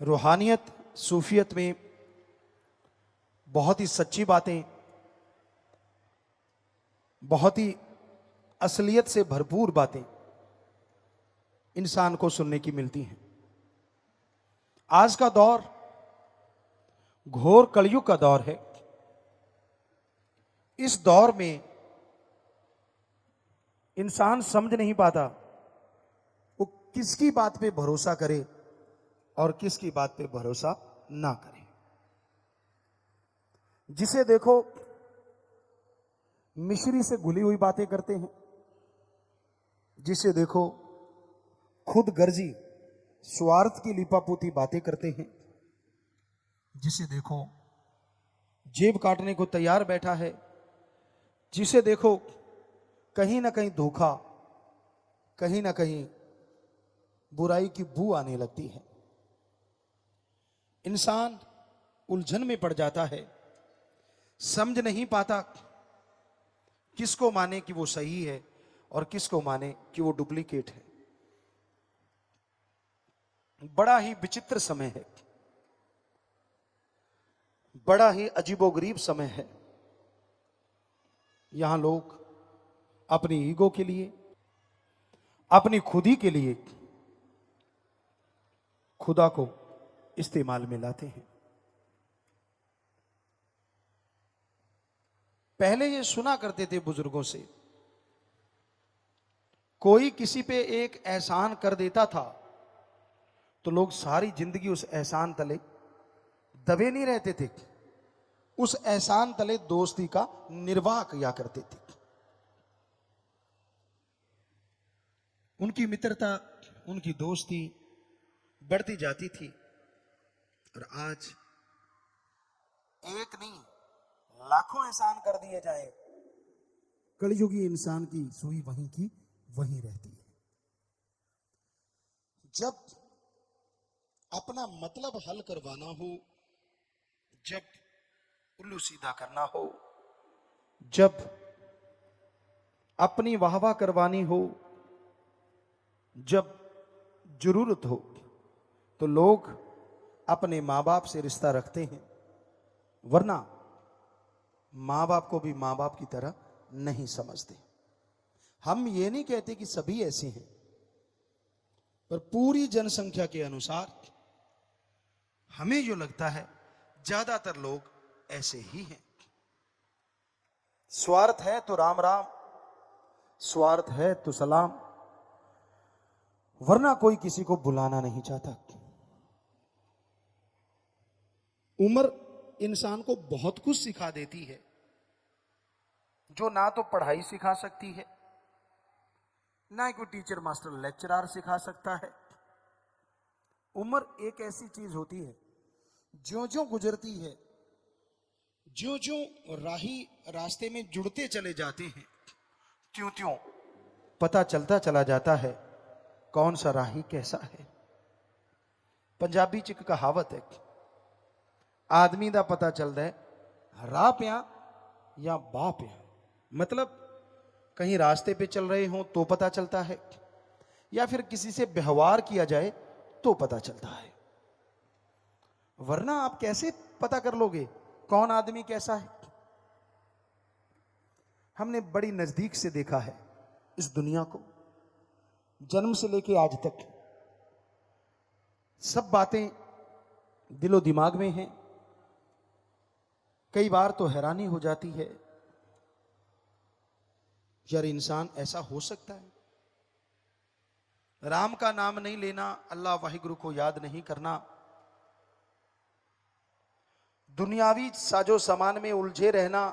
रूहानियत सूफियत में बहुत ही सच्ची बातें, बहुत ही असलियत से भरपूर बातें इंसान को सुनने की मिलती हैं। आज का दौर घोर कलयुग का दौर है। इस दौर में इंसान समझ नहीं पाता वो किसकी बात पे भरोसा करे और किसकी बात पे भरोसा ना करे। जिसे देखो मिश्री से घुली हुई बातें करते हैं, जिसे देखो खुद गर्जी स्वार्थ की लिपापोती बातें करते हैं, जिसे देखो जेब काटने को तैयार बैठा है, जिसे देखो कहीं ना कहीं धोखा, कहीं ना कहीं बुराई की बू आने लगती है। इंसान उलझन में पड़ जाता है, समझ नहीं पाता किसको माने कि वो सही है और किसको माने कि वो डुप्लीकेट है। बड़ा ही विचित्र समय है, बड़ा ही अजीबोगरीब समय है। यहां लोग अपनी ईगो के लिए, अपनी खुदी के लिए खुदा को इस्तेमाल में लाते हैं। पहले ये सुना करते थे बुजुर्गों से, कोई किसी पे एक एहसान कर देता था तो लोग सारी जिंदगी उस एहसान तले दबे नहीं रहते थे, उस एहसान तले दोस्ती का निर्वाह किया करते थे। उनकी मित्रता, उनकी दोस्ती बढ़ती जाती थी। और आज एक नहीं लाखों एहसान कर दिए जाए, कलयुगी इंसान की सुई वहीं की वहीं रहती है। जब अपना मतलब हल करवाना हो, जब उल्लू सीधा करना हो, जब अपनी वाहवाह करवानी हो, जब जरूरत हो, तो लोग अपने मां बाप से रिश्ता रखते हैं, वरना मां बाप को भी मां बाप की तरह नहीं समझते। हम ये नहीं कहते कि सभी ऐसे हैं, पर पूरी जनसंख्या के अनुसार हमें जो लगता है ज्यादातर लोग ऐसे ही हैं। स्वार्थ है तो राम राम, स्वार्थ है तो सलाम, वरना कोई किसी को बुलाना नहीं चाहता। उम्र इंसान को बहुत कुछ सिखा देती है, जो ना तो पढ़ाई सिखा सकती है, ना कोई टीचर मास्टर लेक्चरर सिखा सकता है। उम्र एक ऐसी चीज होती है, ज्यों ज्यों गुजरती है, ज्यों ज्यों राही रास्ते में जुड़ते चले जाते हैं, त्यों त्यों पता चलता चला जाता है कौन सा राही कैसा है। पंजाबी च एक कहावत है, आदमी दा पता चलता है राह प्या या बाह प्या। मतलब कहीं रास्ते पे चल रहे हो तो पता चलता है, या फिर किसी से व्यवहार किया जाए तो पता चलता है, वरना आप कैसे पता कर लोगे कौन आदमी कैसा है। हमने बड़ी नजदीक से देखा है इस दुनिया को, जन्म से लेके आज तक सब बातें दिलो दिमाग में हैं। कई बार तो हैरानी हो जाती है, यार इंसान ऐसा हो सकता है। राम का नाम नहीं लेना, अल्लाह वाहिगुरु को याद नहीं करना, दुनियावी साजो सामान में उलझे रहना,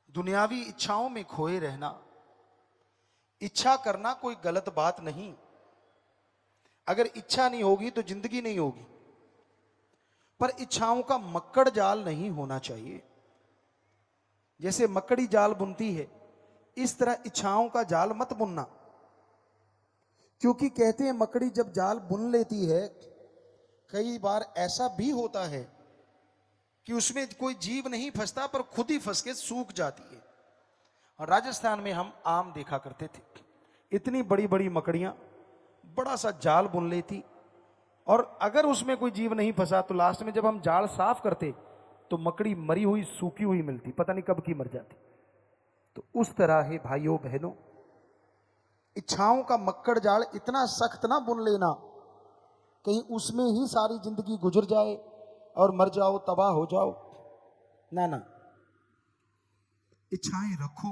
दुनियावी इच्छाओं में खोए रहना। इच्छा करना कोई गलत बात नहीं, अगर इच्छा नहीं होगी तो जिंदगी नहीं होगी, पर इच्छाओं का मक्कड़ जाल नहीं होना चाहिए। जैसे मकड़ी जाल बुनती है, इस तरह इच्छाओं का जाल मत बुनना, क्योंकि कहते हैं मकड़ी जब जाल बुन लेती है, कई बार ऐसा भी होता है कि उसमें कोई जीव नहीं फंसता, पर खुद ही फंस के सूख जाती है। और राजस्थान में हम आम देखा करते थे, इतनी बड़ी बड़ी मकड़ियां बड़ा सा जाल बुन लेती, और अगर उसमें कोई जीव नहीं फंसा तो लास्ट में जब हम जाल साफ करते तो मकड़ी मरी हुई सूखी हुई मिलती, पता नहीं कब की मर जाती। तो उस तरह है भाइयों बहनों, इच्छाओं का मक्कड़ जाल इतना सख्त ना बुन लेना कहीं उसमें ही सारी जिंदगी गुजर जाए और मर जाओ, तबाह हो जाओ। ना ना, इच्छाएं रखो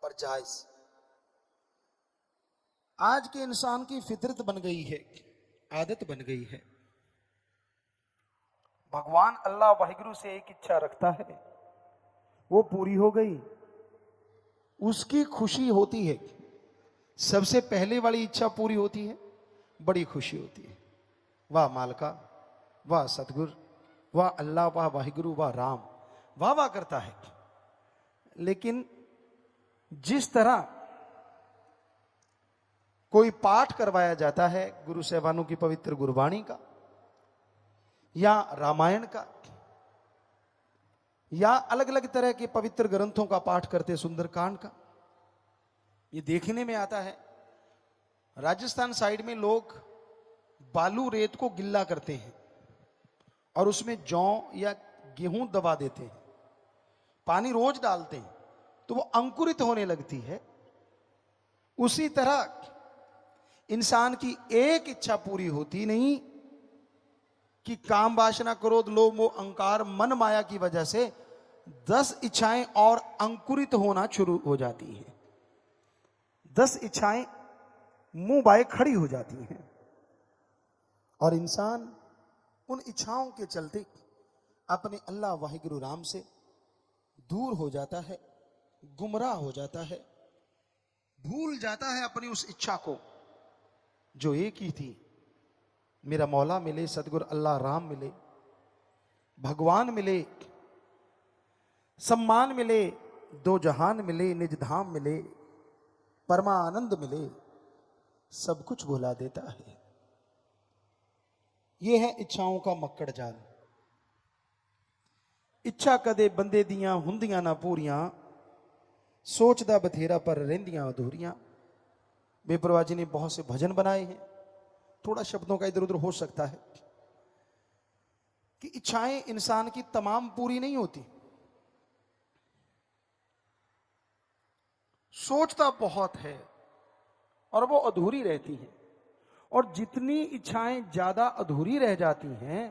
पर जायज। आज के इंसान की फितरत बन गई है, आदत बन गई है। भगवान अल्लाह वाहिगुरु से एक इच्छा रखता है, वो पूरी हो गई, उसकी खुशी होती है। सबसे पहले वाली इच्छा पूरी होती है, बड़ी खुशी होती है। वाह मालका, वाह सतगुरु, वाह अल्लाह, वाह वाहिगुरु, वाह राम, वाह वाह करता है। लेकिन जिस तरह कोई पाठ करवाया जाता है गुरु साहिबानों की पवित्र गुरबाणी का, या रामायण का, या अलग अलग तरह के पवित्र ग्रंथों का पाठ करते, सुंदरकांड का, ये देखने में आता है राजस्थान साइड में लोग बालू रेत को गिल्ला करते हैं और उसमें जौ या गेहूं दबा देते हैं, पानी रोज डालते हैं तो वो अंकुरित होने लगती है। उसी तरह इंसान की एक इच्छा पूरी होती नहीं कि काम वासना क्रोध लोभ मोह अहंकार मन माया की वजह से 10 इच्छाएं और अंकुरित होना शुरू हो जाती हैं। 10 इच्छाएं मुंह बाए खड़ी हो जाती हैं और इंसान उन इच्छाओं के चलते अपने अल्लाह वाहिगुरु राम से दूर हो जाता है, गुमराह हो जाता है, भूल जाता है अपनी उस इच्छा को जो एक ही थी, मेरा मौला मिले, सदगुरु अल्लाह राम मिले, भगवान मिले, सम्मान मिले, दो जहान मिले, निज धाम मिले, परमानंद मिले, सब कुछ भुला देता है। यह है इच्छाओं का मक्कड़ जाल। इच्छा कदे बंदे दियां हुंदियां ना पूरियां, सोचदा बथेरा पर रहंदियां अधूरियां। बेपरवाह जी ने बहुत से भजन बनाए हैं, थोड़ा शब्दों का इधर उधर हो सकता है कि इच्छाएं इंसान की तमाम पूरी नहीं होती, सोचता बहुत है और वो अधूरी रहती है, और जितनी इच्छाएं ज्यादा अधूरी रह जाती हैं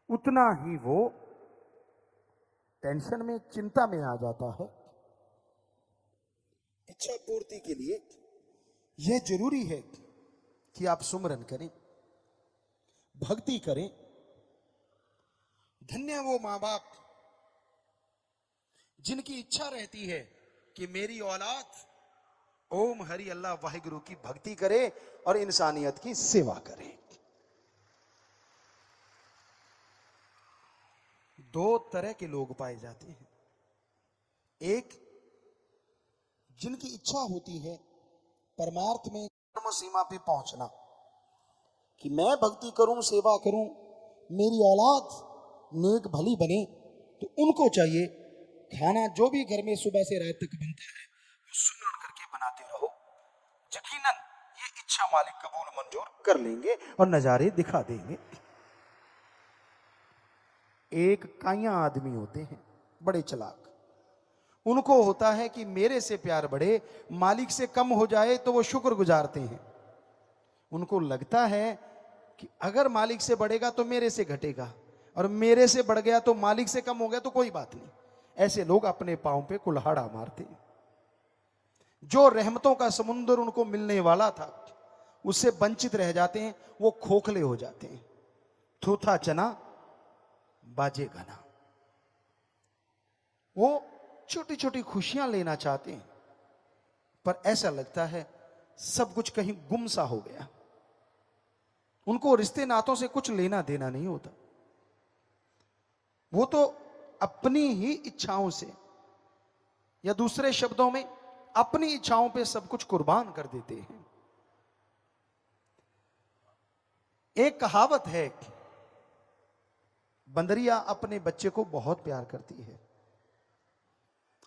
उतना ही वो टेंशन में, चिंता में आ जाता है। इच्छा पूर्ति के लिए यह जरूरी है कि आप सुमरन करें, भक्ति करें। धन्य वो मां बाप जिनकी इच्छा रहती है कि मेरी औलाद ओम हरि अल्लाह वाहिगुरु की भक्ति करे और इंसानियत की सेवा करे। दो तरह के लोग पाए जाते हैं, एक जिनकी इच्छा होती है परमार्थ में कर्म सीमा पे पहुंचना, कि मैं भक्ति करूं, सेवा करूं, मेरी औलाद नेक भली बने, तो उनको चाहिए खाना जो भी घर में सुबह से रात तक बनता है वो सुमरन करके बनाते रहो। यकीनन ये इच्छा मालिक कबूल मंजूर कर लेंगे और नजारे दिखा देंगे। एक काइयां आदमी होते हैं, बड़े चालाक, उनको होता है कि मेरे से प्यार बढ़े, मालिक से कम हो जाए तो वो शुक्र गुजारते हैं। उनको लगता है कि अगर मालिक से बढ़ेगा तो मेरे से घटेगा, और मेरे से बढ़ गया तो मालिक से कम हो गया तो कोई बात नहीं। ऐसे लोग अपने पांव पे कुल्हाड़ा मारते हैं। जो रहमतों का समुंदर उनको मिलने वाला था उससे वंचित रह जाते हैं, वो खोखले हो जाते हैं। थूथा चना बाजे घना। वो छोटी छोटी खुशियां लेना चाहते हैं पर ऐसा लगता है सब कुछ कहीं गुम सा हो गया। उनको रिश्ते नातों से कुछ लेना देना नहीं होता, वो तो अपनी ही इच्छाओं से, या दूसरे शब्दों में अपनी इच्छाओं पे सब कुछ कुर्बान कर देते हैं। एक कहावत है, बंदरिया अपने बच्चे को बहुत प्यार करती है,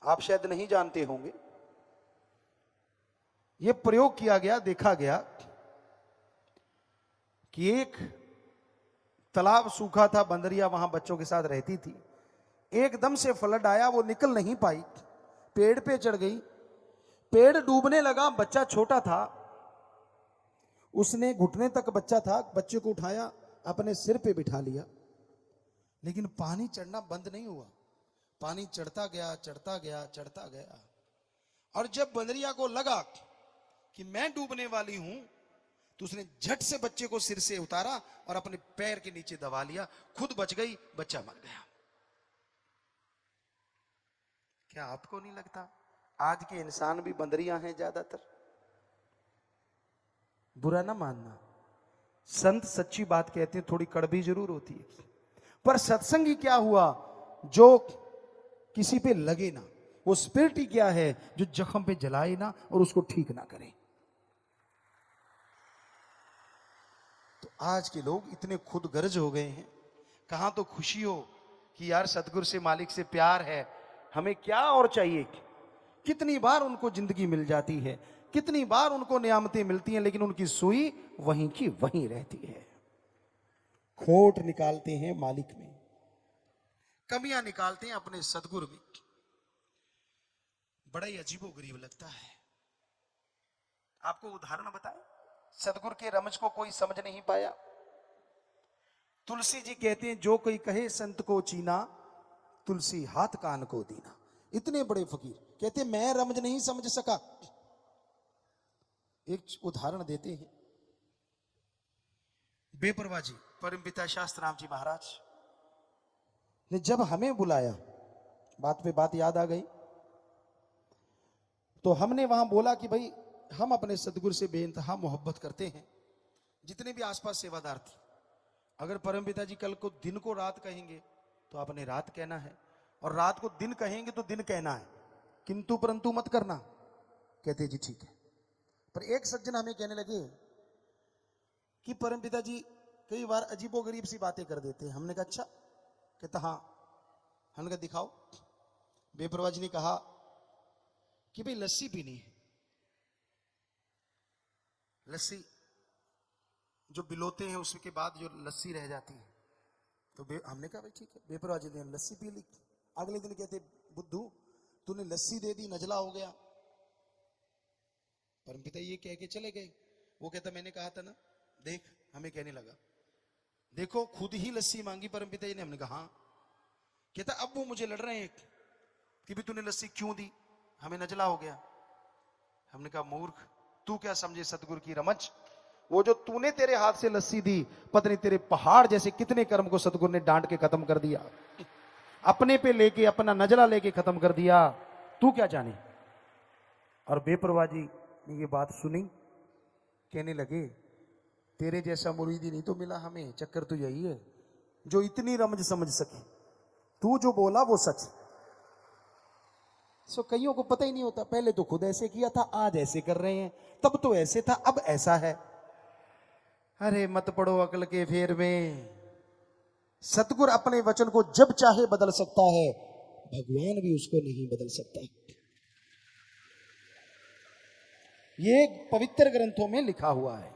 आप शायद नहीं जानते होंगे। यह प्रयोग किया गया, देखा गया कि एक तालाब सूखा था, बंदरिया वहां बच्चों के साथ रहती थी। एकदम से फ्लड आया, वो निकल नहीं पाई, पेड़ पे चढ़ गई, पेड़ डूबने लगा, बच्चा छोटा था, उसने घुटने तक बच्चा था, बच्चे को उठाया, अपने सिर पे बिठा लिया, लेकिन पानी चढ़ना बंद नहीं हुआ, पानी चढ़ता गया चढ़ता गया चढ़ता गया। और जब बंदरिया को लगा कि मैं डूबने वाली हूं, तो उसने झट से बच्चे को सिर से उतारा और अपने पैर के नीचे दबा लिया, खुद बच गई, बच्चा मर गया। क्या आपको नहीं लगता आज के इंसान भी बंदरियां हैं ज्यादातर? बुरा ना मानना, संत सच्ची बात कहते हैं, थोड़ी कड़वी जरूर होती है, पर सत्संगी क्या हुआ जो किसी पे लगे ना, वो स्पिरिट ही क्या है जो जख्म पे जलाए ना और उसको ठीक ना करे। तो आज के लोग इतने खुद गर्ज हो गए हैं, कहां तो खुशी हो कि यार सतगुरु से, मालिक से प्यार है, हमें क्या और चाहिए। कितनी बार उनको जिंदगी मिल जाती है, कितनी बार उनको नियामतें मिलती हैं, लेकिन उनकी सुई वहीं की वहीं रहती है। खोट निकालते हैं मालिक में, कमियां निकालते हैं अपने सतगुरु में। बड़ा ही अजीबोगरीब लगता है। आपको उदाहरण बताएं, सतगुरु के रमज को कोई समझ नहीं पाया। तुलसी जी कहते हैं, जो कोई कहे संत को चीना, तुलसी हाथ कान को दीना। इतने बड़े फकीर कहते मैं रमज नहीं समझ सका। एक उदाहरण देते हैं, बेपरवाह जी परमपिता शास्त्र राम जी महाराज ने जब हमें बुलाया, बात पे बात याद आ गई, तो हमने वहां बोला कि भाई हम अपने सतगुरु से बेइंतहा मोहब्बत करते हैं। जितने भी आसपास सेवादार थे, अगर परमपिता जी कल को दिन को रात कहेंगे तो आपने रात कहना है, और रात को दिन कहेंगे तो दिन कहना है, किंतु परंतु मत करना। कहते जी ठीक है। पर एक सज्जन हमें कहने लगे कि परमपिता जी कई बार अजीबोगरीब सी बातें कर देते हैं। हमने कहा अच्छा? कहता हाँ। हमने कहा दिखाओ। बेपरवाह जी ने कहा कि भाई लस्सी पीनी है, लस्सी जो बिलोते हैं उसके बाद जो लस्सी रह जाती है, तो हमने कहा भाई ठीक है। बेपरवाह जी ने लस्सी पी ली। अगले दिन कहते बुद्धू तूने लस्सी दे दी, नजला हो गया। परमपिता ये कह के चले गए। वो कहता मैंने कहा था ना, देख हमें कहने लगा, देखो खुद ही लस्सी मांगी परमपिता जी ने। हमने कहा हाँ। कहता अब वो मुझे लड़ रहे हैं कि भी तूने लस्सी क्यों दी, हमें नजला हो गया। हमने कहा मूर्ख, तू क्या समझे सतगुरु की रमज। वो जो तूने तेरे हाथ से लस्सी दी, पता नहीं तेरे पहाड़ जैसे कितने कर्म को सतगुरु ने डांट के खत्म कर दिया, अपने पे लेके, अपना नजला लेके खत्म कर दिया, तू क्या जाने। और बेपरवाह जी ने ये बात सुनी, कहने लगे तेरे जैसा मुरीदी नहीं तो मिला हमें। चक्कर तो यही है जो इतनी रमज समझ सके, तू जो बोला वो सच। सो कईयों को पता ही नहीं होता, पहले तो खुद ऐसे किया था, आज ऐसे कर रहे हैं, तब तो ऐसे था, अब ऐसा है। अरे मत पड़ो अकल के फेर में। सतगुरु अपने वचन को जब चाहे बदल सकता है, भगवान भी उसको नहीं बदल सकता। ये पवित्र ग्रंथों में लिखा हुआ है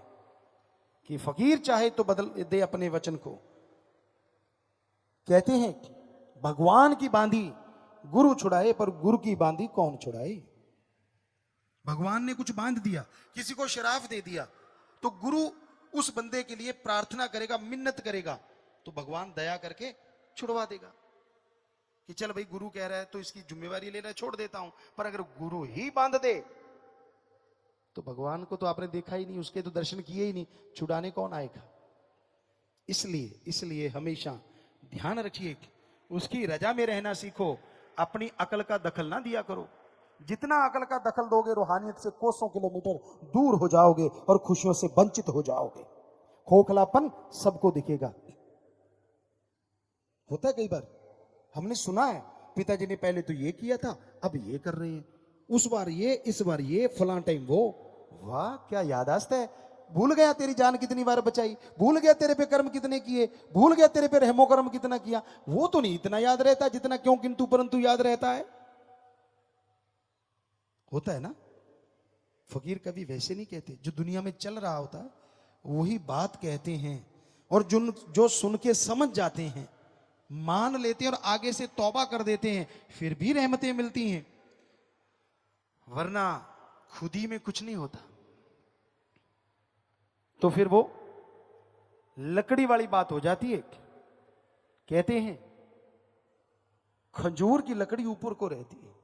कि फकीर चाहे तो बदल दे अपने वचन को। कहते हैं भगवान की बांधी गुरु छुड़ाए, पर गुरु की बांधी कौन छुड़ाए। भगवान ने कुछ बांध दिया, किसी को शराफ दे दिया, तो गुरु उस बंदे के लिए प्रार्थना करेगा, मिन्नत करेगा, तो भगवान दया करके छुड़वा देगा कि चल भाई गुरु कह रहा है तो इसकी जिम्मेवारी लेना छोड़ देता हूं। पर अगर गुरु ही बांध दे तो भगवान को तो आपने देखा ही नहीं, उसके तो दर्शन किए ही नहीं, छुड़ाने कौन आएगा। इसलिए हमेशा ध्यान रखिए, उसकी रजा में रहना सीखो, अपनी अकल का दखल ना दिया करो। जितना अकल का दखल दोगे, रूहानियत से कोसों किलोमीटर दूर हो जाओगे और खुशियों से वंचित हो जाओगे। खोखलापन सबको दिखेगा। होता है कई बार, हमने सुना है पिताजी ने पहले तो ये किया था, अब ये कर रहे हैं, उस बार ये, इस बार ये, फलां टाइम वो। वाह क्या यादाश्त है। भूल गया तेरी जान कितनी बार बचाई, भूल गया तेरे पे कर्म कितने किए, भूल गया तेरे पे रहमो कर्म कितना किया। वो तो नहीं इतना याद रहता जितना क्यों किंतु परंतु याद रहता है। होता है ना। फकीर कभी वैसे नहीं कहते, जो दुनिया में चल रहा होता वही बात कहते हैं, और जो सुन के समझ जाते हैं, मान लेते हैं और आगे से तौबा कर देते हैं, फिर भी रहमतें मिलती हैं, वरना खुद ही में कुछ नहीं होता। तो फिर वो लकड़ी वाली बात हो जाती है। कहते हैं खजूर की लकड़ी ऊपर को रहती है,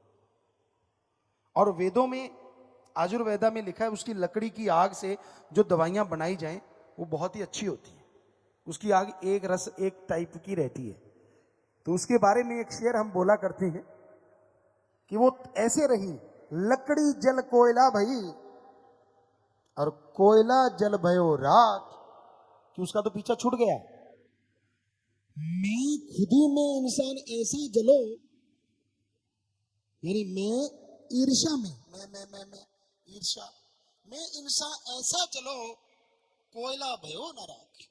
और वेदों में, आयुर्वेदा में लिखा है उसकी लकड़ी की आग से जो दवाइयां बनाई जाएं वो बहुत ही अच्छी होती है। उसकी आग एक रस एक टाइप की रहती है। तो उसके बारे में एक शेर हम बोला करते हैं कि वो ऐसे रही, लकड़ी जल कोयला भई और कोयला जल भयो राख, कि उसका तो पीछा छूट गया। मैं खुद ही में इंसान ऐसा जलो, यानी मैं ईर्ष्या में, मैं ईर्ष्या में इंसान ऐसा जलो, कोयला भयो न राख।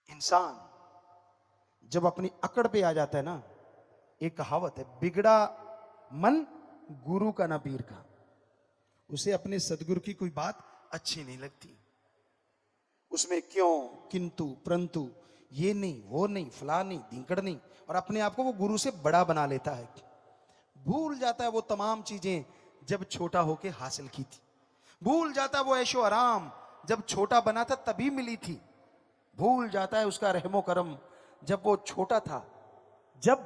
इंसान जब अपनी अकड़ पे आ जाता है ना, एक कहावत है, बिगड़ा मन गुरु का ना पीर का। उसे अपने सदगुरु की कोई बात अच्छी नहीं लगती, उसमें क्यों, किंतु, परंतु, ये नहीं, वो नहीं, फला नहीं, धिंकड़ नहीं, और अपने आप को वो गुरु से बड़ा बना लेता है। भूल जाता है वो तमाम चीजें जब छोटा होके हासिल की थी। भूल जाता है वो ऐशो आराम जब छोटा बना था तभी मिली थी। भूल जाता है उसका रहमो करम जब वो छोटा था। जब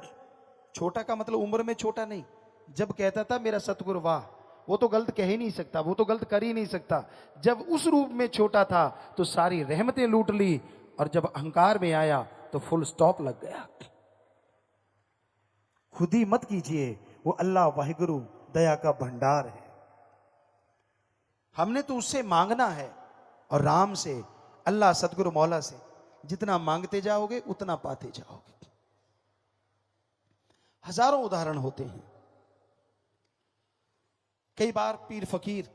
छोटा का मतलब उम्र में छोटा नहीं, जब कहता था मेरा सतगुरु वाह, वो तो गलत कह ही नहीं सकता, वो तो गलत कर ही नहीं सकता। जब उस रूप में छोटा था तो सारी रहमतें लूट ली, और जब अहंकार में आया तो फुल स्टॉप लग गया। खुद ही मत कीजिए, वो अल्लाह वाहिगुरु दया का भंडार है। हमने तो उससे मांगना है, और राम से, अल्लाह सतगुरु मौला से जितना मांगते जाओगे उतना पाते जाओगे। हजारों उदाहरण होते हैं। कई बार पीर फकीर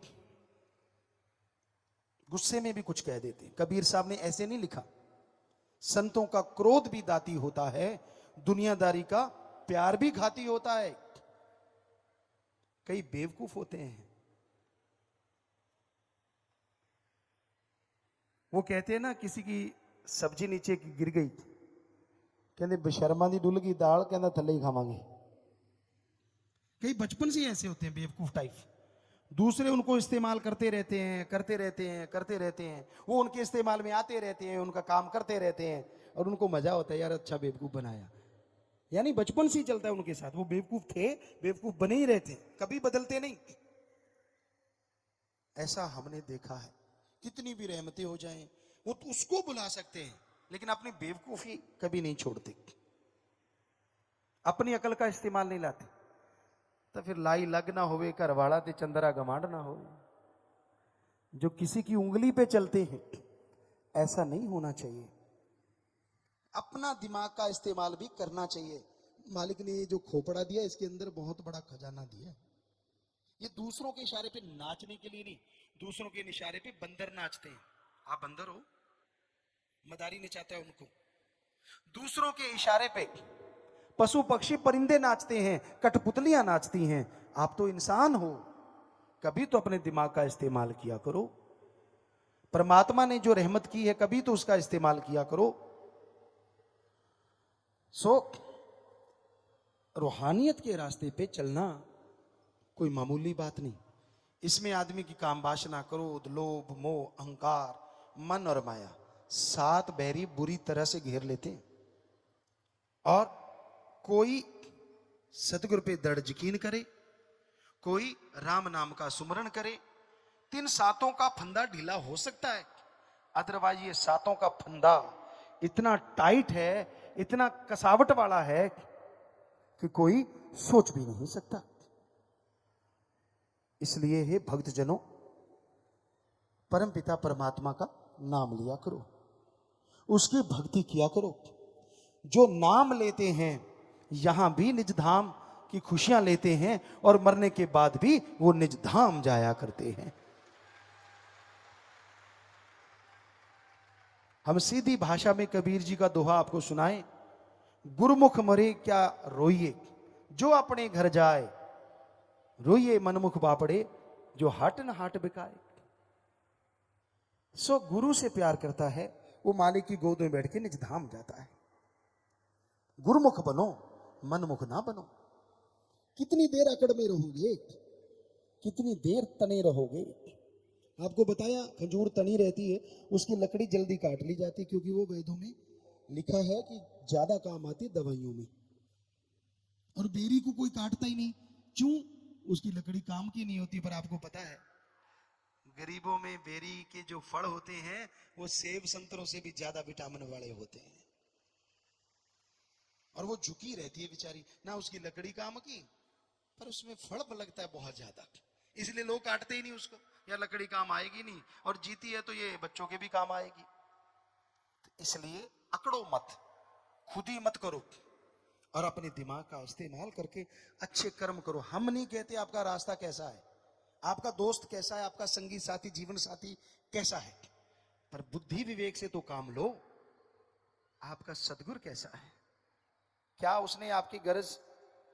गुस्से में भी कुछ कह देते हैं। कबीर साहब ने ऐसे नहीं लिखा, संतों का क्रोध भी दाती होता है, दुनियादारी का प्यार भी घाती होता है। कई बेवकूफ होते हैं, वो कहते हैं ना, किसी की सब्जी नीचे गिर गई, कहते बेशर्मा दी डुल गई दाल, कहना थल्ले ही खावांगे। कई बचपन से ऐसे होते हैं बेवकूफ टाइप, दूसरे उनको इस्तेमाल करते रहते हैं, करते रहते हैं, करते रहते हैं, वो उनके इस्तेमाल में आते रहते हैं, उनका काम करते रहते हैं, और उनको मजा होता है यार अच्छा बेवकूफ बनाया। यानी बचपन से ही चलता है उनके साथ, वो बेवकूफ थे, बेवकूफ बने ही रहते, कभी बदलते नहीं। ऐसा हमने देखा है। कितनी भी रहमतें हो जाएं, वो तो उसको बुला सकते हैं, लेकिन अपनी बेवकूफी कभी नहीं छोड़ते, अपनी अकल का इस्तेमाल नहीं लाते। तो फिर लाई लग ना होवे घरवाड़ा ते चंदरा गमांड ना हो। जो किसी की उंगली पे चलते हैं, ऐसा नहीं होना चाहिए। अपना दिमाग का इस्तेमाल भी करना चाहिए। मालिक ने ये जो खोपड़ा दिया, इसके अंदर बहुत बड़ा खजाना दिया। ये दूसरों के इशारे पे नाचने के लिए नहीं, दूसरों के इशारे पे बंदर नाचते हैं। आप बंदर हो, मदारी नचाता है उनको। दूसरों के इशारे पे पशु पक्षी परिंदे नाचते हैं, कठपुतलियां नाचती हैं। आप तो इंसान हो, कभी तो अपने दिमाग का इस्तेमाल किया करो। परमात्मा ने जो रहमत की है, कभी तो उसका इस्तेमाल किया करो। रूहानियत के रास्ते पे चलना कोई मामूली बात नहीं। इसमें आदमी की काम वासना, क्रोध, लोभ, मोह, अहंकार, मन और माया, 7 बैरी बुरी तरह से घेर लेते हैं। और कोई सतगुरु पे दृढ़ यकीन करे, कोई राम नाम का सुमरण करे, 3 सातों का फंदा ढीला हो सकता है। अदरवाइज ये 7 का फंदा इतना टाइट है, इतना कसावट वाला है कि कोई सोच भी नहीं सकता। इसलिए हे भक्तजनों, परमपिता परमात्मा का नाम लिया करो, उसकी भक्ति किया करो। जो नाम लेते हैं यहां भी निज धाम की खुशियां लेते हैं, और मरने के बाद भी वो निज धाम जाया करते हैं। हम सीधी भाषा में कबीर जी का दोहा आपको सुनाएं, गुरुमुख मरे क्या रोइए, जो अपने घर जाए, रोइए मनमुख बापड़े, जो हाट न हाट बिकाए। सो गुरु से प्यार करता है, वो मालिक की गोद में बैठ के निज धाम जाता है। गुरुमुख बनो, मनमुख ना बनो। कितनी देर अकड़ में रहोगे, कितनी देर तने रहोगे। आपको बताया खजूर तनी रहती है, उसकी लकड़ी जल्दी काट ली जाती, क्योंकि वो वेदों में लिखा है कि ज्यादा काम आती दवाइयों में। और बेरी को कोई काटता ही नहीं, क्यों? उसकी लकड़ी काम की नहीं होती। पर आपको पता है गरीबों में बेरी के जो फल होते हैं वो सेब संतरों से भी ज्यादा विटामिन वाले होते हैं। और वो झुकी रहती है बेचारी, ना उसकी लकड़ी काम की, पर उसमें फल लगता है बहुत ज्यादा, इसलिए लोग काटते ही नहीं उसको। या लकड़ी काम आएगी नहीं, और जीती है तो ये बच्चों के भी काम आएगी। तो इसलिए अकड़ो मत, खुद ही मत करो, और अपने दिमाग का इस्तेमाल करके अच्छे कर्म करो। हम नहीं कहते आपका रास्ता कैसा है, आपका दोस्त कैसा है, आपका संगी साथी जीवन साथी कैसा है, पर बुद्धि विवेक से तो काम लो। आपका सदगुरु कैसा है, क्या उसने आपकी गरज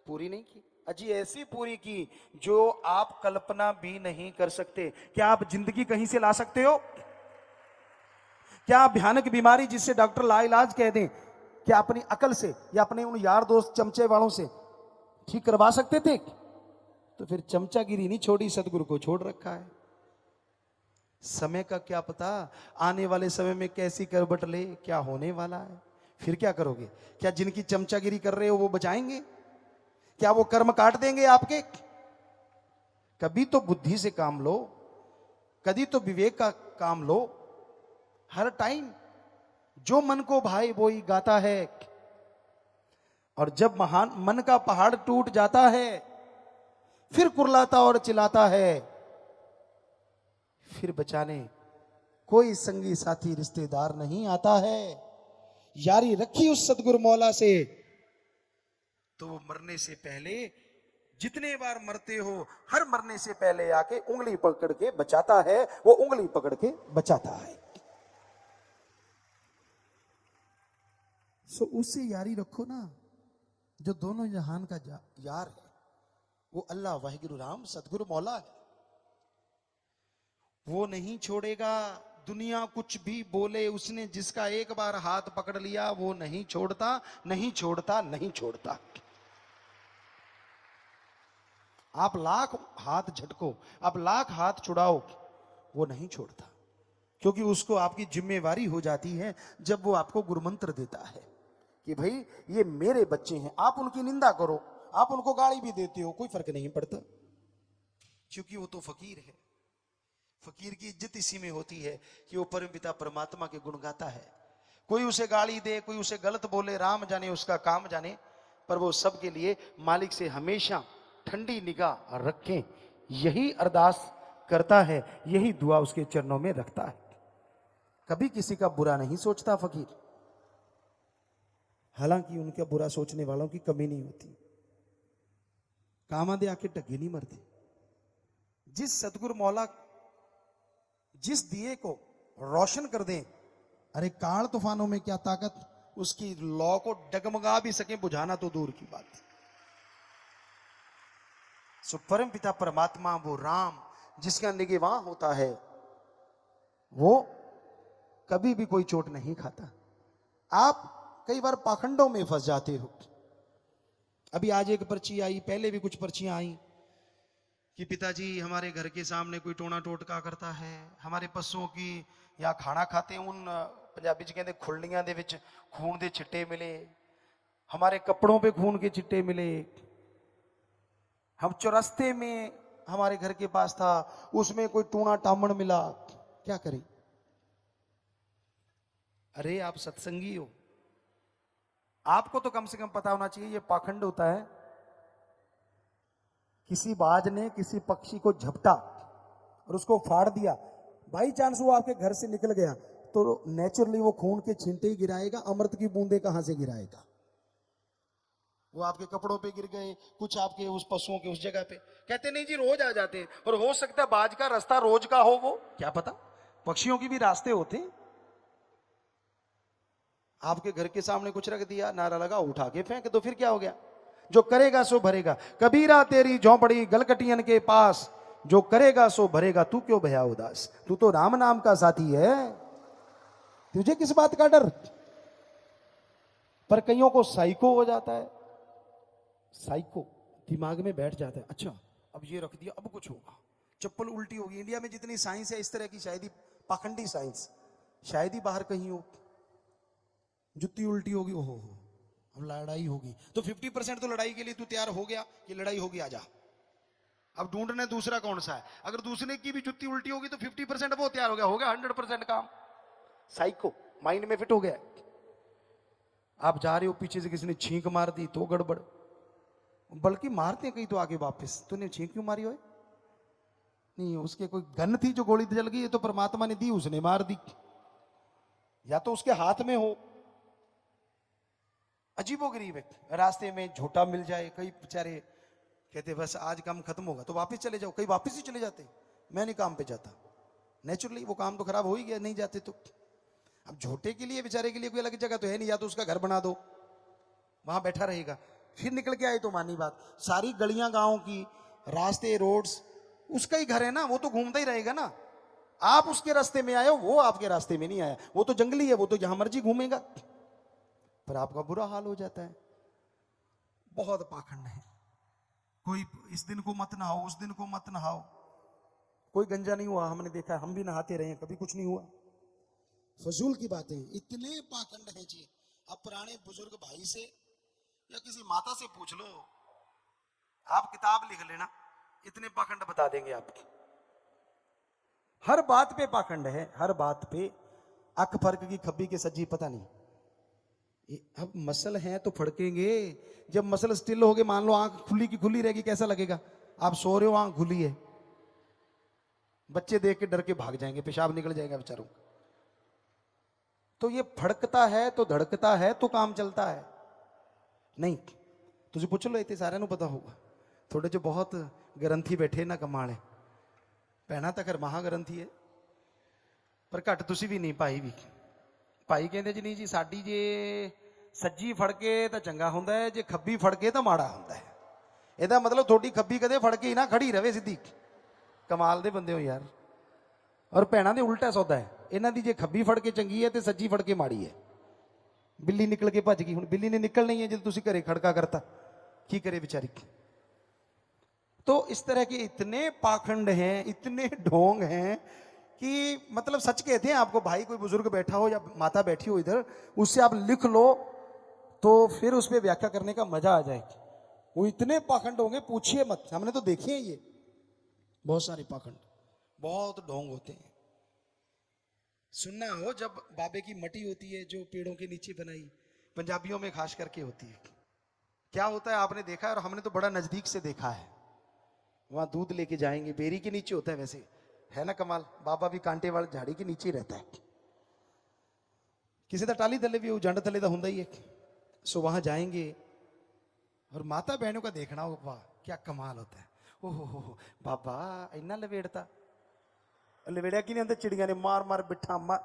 पूरी नहीं की? अजी ऐसी पूरी की जो आप कल्पना भी नहीं कर सकते। क्या आप जिंदगी कहीं से ला सकते हो? क्या आप भयानक बीमारी जिससे डॉक्टर लाइलाज कह दें, क्या अपनी अकल से या अपने उन यार दोस्त चमचे वालों से ठीक करवा सकते थे? तो फिर चमचागिरी नहीं छोड़ी, सदगुरु को छोड़ रखा है। समय का क्या पता, आने वाले समय में कैसी करवट ले, क्या होने वाला है। फिर क्या करोगे? क्या जिनकी चमचागिरी कर रहे हो वो बचाएंगे? क्या वो कर्म काट देंगे आपके? कभी तो बुद्धि से काम लो, कभी तो विवेक का काम लो। हर टाइम जो मन को भाई वो ही गाता है। और जब महान मन का पहाड़ टूट जाता है, फिर कुर्लाता और चिल्लाता है, फिर बचाने कोई संगी साथी रिश्तेदार नहीं आता है। यारी रखी उस सदगुरु मौला से, तो वो मरने से पहले, जितने बार मरते हो, हर मरने से पहले आके उंगली पकड़ के बचाता है। वो उंगली पकड़ के बचाता है। सो उससे यारी रखो ना, जो दोनों जहान का यार है। वो अल्लाह वाहिगुरु राम सदगुरु मौला है। वो नहीं छोड़ेगा, दुनिया कुछ भी बोले, उसने जिसका एक बार हाथ पकड़ लिया वो नहीं छोड़ता, नहीं छोड़ता, नहीं छोड़ता। आप लाख हाथ झटको, आप लाख हाथ छुड़ाओ, वो नहीं छोड़ता। क्योंकि उसको आपकी जिम्मेवारी हो जाती है जब वो आपको गुरुमंत्र देता है कि भाई ये मेरे बच्चे हैं। आप उनकी निंदा करो, आप उनको गाली भी देते हो, कोई फर्क नहीं पड़ता, क्योंकि वो तो फकीर है। फकीर की इज्जत इसी में होती है कि वो परमपिता परमात्मा के गुण गाता है। कोई उसे गाली दे, कोई उसे गलत बोले, राम जाने उसका काम जाने, पर वो सबके लिए मालिक से हमेशा ठंडी निगाह रखें, यही अरदास करता है, यही दुआ उसके चरणों में रखता है। कभी किसी का बुरा नहीं सोचता फकीर, हालांकि उनका बुरा सोचने वालों की कमी नहीं होती। कामादे आके टगे नहीं मरते। जिस सतगुरु मौला जिस दिए को रोशन कर दे, अरे काल तूफानों में क्या ताकत, उसकी लौ को डगमगा भी सके बुझाना तो दूर की बात। सो परम पिता परमात्मा वो राम जिसका निगहबान होता है, वो कभी भी कोई चोट नहीं खाता। आप कई बार पाखंडों में फंस जाते हो। अभी आज एक पर्ची आई, पहले भी कुछ पर्चियां आई कि पिताजी हमारे घर के सामने कोई टोना टोटका करता है, हमारे पशुओं की या खाना खाते उन पंजाबी च कहते खुरलियां दे विच खून दे छिट्टे मिले, हमारे कपड़ों पे खून के छिट्टे मिले, हम चौरस्ते में हमारे घर के पास था उसमें कोई टूना टामण मिला, क्या करें? अरे आप सत्संगी हो, आपको तो कम से कम पता होना चाहिए ये पाखंड होता है। किसी बाज ने किसी पक्षी को झपटा और उसको फाड़ दिया, बाई चांस वो आपके घर से निकल गया तो नेचुरली वो खून के छींटे ही गिराएगा, अमृत की बूंदे कहां से गिराएगा? वो आपके कपड़ों पे गिर गए, कुछ आपके उस पशुओं के उस जगह पे। कहते नहीं जी रोज आ जाते हैं, और हो सकता है बाज का रास्ता रोज का हो, वो क्या पता, पक्षियों की भी रास्ते होते। आपके घर के सामने कुछ रख दिया, नारा लगा, उठा के फेंक दो, फिर क्या हो गया? जो करेगा सो भरेगा। कबीरा तेरी झोंपड़ी गलकटियन के पास, जो करेगा सो भरेगा, तू क्यों भया उदास? तू तो राम नाम का साथी है, तुझे किस बात का डर? पर कईयों को साइको हो जाता है, साइको दिमाग में बैठ जाता है, अच्छा अब ये रख दिया अब कुछ होगा, चप्पल उल्टी होगी। इंडिया में जितनी साइंस है इस तरह की, शायद ही पाखंडी साइंस, शायद ही बाहर कहीं हो। जुत्ती उल्टी होगी, ओहो हो, अब लड़ाई होगी, तो 50% तो लड़ाई के लिए तू तैयार हो गया कि लड़ाई होगी, आजा। अब ढूंढने दूसरा कौन सा है। अगर दूसरे की भी जुत्ती उल्टी होगी तो 50% वो तैयार हो गया 100% काम। साइको माइंड में फिट हो गया। आप जा रहे हो, पीछे से किसी ने छींक मार दी तो गड़बड़, बल्कि मारते कहीं तो आगे वापस, तूने छींक क्यों मारी हो? नहीं, उसके कोई गन थी जो गोली जल गई, ये तो परमात्मा ने दी, उसने मार दी, या तो उसके हाथ में हो। अजीबोगरीब है। रास्ते में झूठा मिल जाए, कई बेचारे कहते बस आज काम खत्म होगा तो वापस चले जाओ, कई वापस ही चले जाते, मैं नहीं काम पे जाता, नेचुरली वो काम तो खराब हो ही गया, नहीं जाते तो। अब झूठे के लिए बेचारे के लिए कोई अलग जगह तो है नहीं, या तो उसका घर बना दो, वहां बैठा रहेगा, फिर निकल के आए तो मानी बात। सारी गलियां गांव की, रास्ते रोड्स उसका ही घर है ना, वो तो घूमता ही रहेगा ना। आप उसके रास्ते में आए हो, वो आपके रास्ते में नहीं आया, वो तो जंगली है, वो तो जहां मर्जी घूमेगा, पर आपका बुरा हाल हो जाता है। बहुत पाखंड है। कोई इस दिन को मत नहाओ, उस दिन को मत नहाओ। कोई गंजा नहीं हुआ, हमने देखा, हम भी नहाते रहे, कभी कुछ नहीं हुआ। फजूल की बातें, इतने पाखंड हैं जी। अब पुराने बुजुर्ग भाई से या किसी माता से पूछ लो, आप किताब लिख लेना, इतने पाखंड बता देंगे आपके। हर बात पे पाखंड है, हर बात पे। अख फर्क की खब्बी के सज्जी पता नहीं। अब मसल हैं तो फड़केंगे, जब मसल स्टिल हो गए, मान लो आंख खुली की खुली रहेगी, कैसा लगेगा? आप सो रहे हो, आंख खुली है, बच्चे देख के डर के भाग जाएंगे, पेशाब निकल जाएगा बेचारों। तो ये फड़कता है तो धड़कता है तो काम चलता है। नहीं तुझे पूछ लो, इतने सारे ਨੂੰ पता होगा, थोड़े जो बहुत ग्रंथी बैठे ना कमाले ਭੈਣਾ ਤਾਂ ਕਰ ਮਹਾ ਗ੍ਰੰਥੀ ਹੈ, ਪਰ ਘੱਟ ਤੁਸੀਂ ਵੀ ਨਹੀਂ, ਭਾਈ ਵੀ। ਭਾਈ ਕਹਿੰਦੇ ਜੀ ਨਹੀਂ ਜੀ, ਸਾਡੀ ਜੇ ਸੱਜੀ ਫੜ ਕੇ ਤਾਂ ਚੰਗਾ ਹੁੰਦਾ ਹੈ, ਜੇ ਖੱਬੀ ਫੜ ਕੇ ਤਾਂ ਮਾੜਾ ਹੁੰਦਾ ਹੈ। ਇਹਦਾ ਮਤਲਬ ਤੁਹਾਡੀ ਖੱਬੀ ਕਦੇ ਫੜ ਕੇ ਹੀ ਨਾ ਖੜੀ ਰਵੇ ਸਿੱਧੀ। ਕਮਾਲ ਦੇ ਬੰਦੇ ਹੋ ਯਾਰ। ਔਰ ਭੈਣਾਂ ਦੇ ਉਲਟਾ ਸੌਦਾ ਹੈ, ਇਹਨਾਂ ਦੀ ਜੇ ਖੱਬੀ ਫੜ ਕੇ ਚੰਗੀ ਹੈ ਤੇ ਸੱਜੀ ਫੜ ਕੇ ਮਾੜੀ ਹੈ। ਬਿੱਲੀ ਨਿਕਲ ਕੇ ਭੱਜ ਗਈ, ਹੁਣ ਬਿੱਲੀ ਨੇ ਨਿਕਲਣਾ ही है जब ਤੁਸੀਂ ਘਰੇ ਖੜਕਾ ਕਰਤਾ, ਕੀ करे बेचारी। तो इस तरह के इतने पाखंड हैं, इतने ढोंग हैं कि मतलब सच कहते हैं आपको, भाई कोई बुजुर्ग बैठा हो या माता बैठी हो इधर, उससे आप लिख लो तो फिर उस पर व्याख्या करने का मजा आ जाएगी। वो इतने पाखंड होंगे पूछिए मत, हमने तो देखे हैं ये बहुत सारे पाखंड, बहुत ढोंग होते हैं। सुनना हो, जब बाबे की मटी होती है जो पेड़ों के नीचे बनाई, पंजाबियों में खास करके होती है, क्या होता है आपने देखा है, और हमने तो बड़ा नजदीक से देखा है। वहां दूध लेके जाएंगे, बेरी के नीचे होता है, वैसे है ना कमाल। बाबा भी कांटे वाले झाड़ी के नीचे रहता है, किसी का टाली थले भी जंड थले का हुंदा ही है। सो वहां जाएंगे और माता बहनों का देखना हो, वाह क्या कमाल होता है। ओहो बाबा इन्ना लवेड़ता, लवेड़िया की नहीं होता, चिड़िया ने मार मार बिठा मार।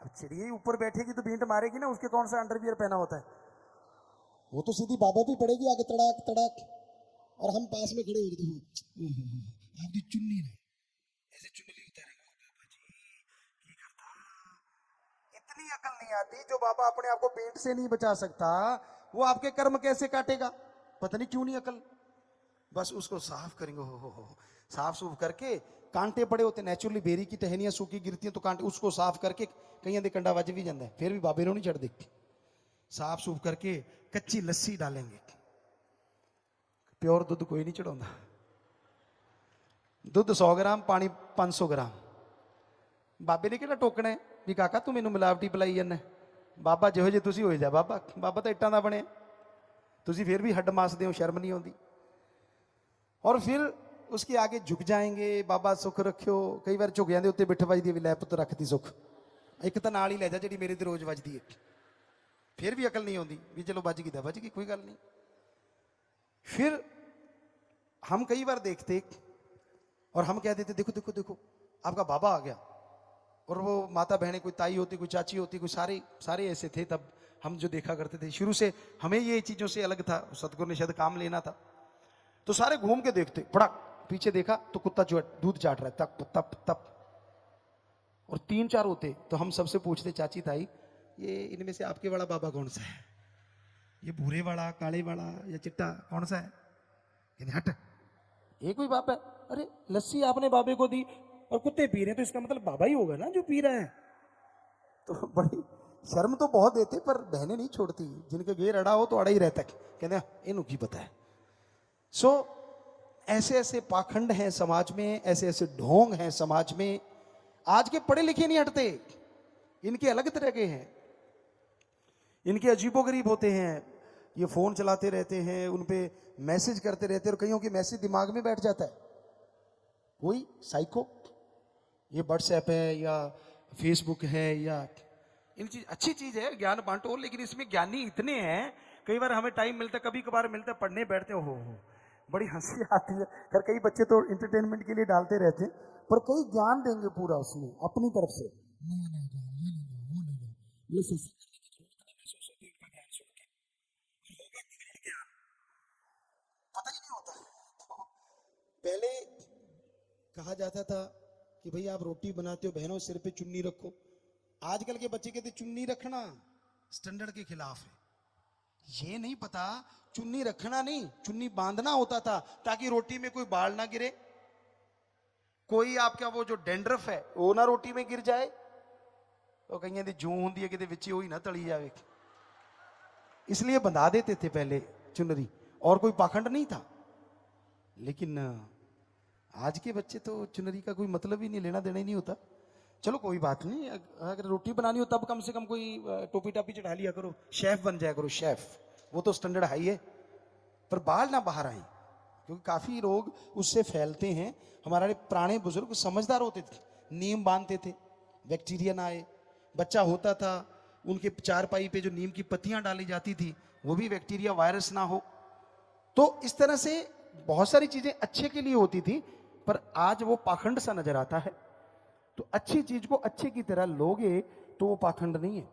अब चिड़िया ही ऊपर बैठेगी तो बींट मारेगी ना, उसके कौन सा अंडरवियर पहना होता है, वो तो सीधी बाबा भी पड़ेगी आगे तड़ाक तड़ाक, और हम पास में खड़े हो गए, आपकी चुन्नी ने ऐसे चुन्नी उतारेगा, बाबा जी की करता। इतनी अकल नहीं आती, जो बाबा अपने आप को पेट से नहीं बचा सकता, वो आपके कर्म कैसे काटेगा? पता नहीं क्यों नहीं अकल। बस उसको साफ करेंगे, हो साफ सूफ करके, कांटे पड़े होते नेचुरली, बेरी की टहनियां सूखी गिरती हैं तो कांटे, उसको साफ करके, कहीं दे कंडा वज भी जाता है, फिर भी बाबे नो नहीं चढ़ दे। साफ सूफ करके कच्ची लस्सी डालेंगे, प्योर दूध कोई नहीं चढ़ाता। दूध 100 ग्राम, पानी 500 ग्राम। बाबे ने किहड़ा टोकना है भी काका तू मैनू मिलावटी पिलाई जाना। बाबा जिहो जे तुसीं होए जा, बाबा बाबा तो इट्टां दा बने, तुसीं फिर भी हड्ड मासदे हो, शर्म नहीं आउंदी। और फिर उसके आगे झुक जाएंगे, बाबा सुख रखियो। कई बार झुगियां दे उत्ते बिठ वजदी भी, लै पुत्त रखती सुख, एक तो नाल ही लै जा जिहड़ी मेरे ते रोज वजदी है। फिर भी अकल नहीं आउंदी भी चलो बज गई तो बज गई, कोई गल नहीं। फिर हम कई बार देखते और हम कह देते देखो देखो देखो आपका बाबा आ गया, और वो माता बहनें, कोई ताई होती, कोई चाची होती, कोई सारे ऐसे थे। तब हम जो देखा करते थे, शुरू से हमें ये चीज़ों से अलग था, सतगुरु ने शायद काम लेना था, तो सारे घूम के देखते, पड़क पीछे देखा तो कुत्ता जो दूध चाट रहा है, तप तप तप। और 3-4 होते तो हम सबसे पूछते, चाची ताई ये इनमें से आपके वाला बाबा कौन सा है, ये भूरे वाला, काले वाला या चिट्टा कौन सा है? कहते हट, ये कोई बाबा है? अरे लस्सी आपने बाबे को दी और कुत्ते पी रहे हैं तो इसका मतलब बाबा ही होगा ना जो पी रहा है। तो बड़ी शर्म तो बहुत देते, पर बहनें नहीं छोड़ती, जिनके घेर अड़ा हो तो अड़ा ही रहता है, कहते इन्हों की पता है। सो ऐसे ऐसे पाखंड हैं समाज में, ऐसे ऐसे ढोंग हैं समाज में। आज के पढ़े लिखे नहीं हटते, इनके अलग तरह के हैं, इनके अजीबोगरीब होते हैं। ये फोन चलाते रहते हैं, उनपे मैसेज करते रहते हैं, और कईयों की मैसेज दिमाग में बैठ जाता है। कोई साइको, ये व्हाट्सएप है या फेसबुक है या इन चीज, अच्छी चीज है, ज्ञान बांटो, लेकिन इसमें ज्ञानी इतने हैं, कई बार हमें टाइम मिलता है, कभी कभार मिलता है, पढ़ने बैठते हो बड़ी हंसी आती है। खैर कई बच्चे तो इंटरटेनमेंट के लिए डालते रहते हैं, पर कई ज्ञान देंगे पूरा उसमें अपनी तरफ से। ये पता ही नहीं होता। पहले कहा जाता था कि भाई आप रोटी बनाते हो बहनों सिर पे चुन्नी रखो। आजकल के बच्चे कहते चुन्नी रखना स्टैंडर्ड के खिलाफ है। ये नहीं पता चुन्नी रखना नहीं, चुन्नी बांधना होता था ताकि रोटी में कोई बाल ना गिरे, कोई आपका वो जो डेंड्रफ है वो ना रोटी में गिर जाए। तो कहीं दी जू होंगी है कि विच ही ना तली जाए, इसलिए बंधा देते थे पहले चुनरी, और कोई पाखंड नहीं था। लेकिन आज के बच्चे तो चुनरी का कोई मतलब ही नहीं, लेना देना ही नहीं होता। चलो कोई बात नहीं, अगर रोटी बनानी हो तब कम से कम कोई टोपी टापी चढ़ा लिया करो, शेफ बन जाया करो, शेफ, वो तो स्टैंडर्ड हाई है। पर बाल ना बाहर आए, क्योंकि काफी रोग उससे फैलते हैं। हमारे पुराने बुजुर्ग समझदार होते थे, नीम बांधते थे, बैक्टीरिया ना आए। बच्चा होता था, उनके चारपाई पे जो नीम की पत्तियां डाली जाती थी, वो भी बैक्टीरिया वायरस ना हो। तो इस तरह से बहुत सारी चीजें अच्छे के लिए होती थी, पर आज वो पाखंड सा नजर आता है। तो अच्छी चीज को अच्छे की तरह लोगे तो वो पाखंड नहीं है।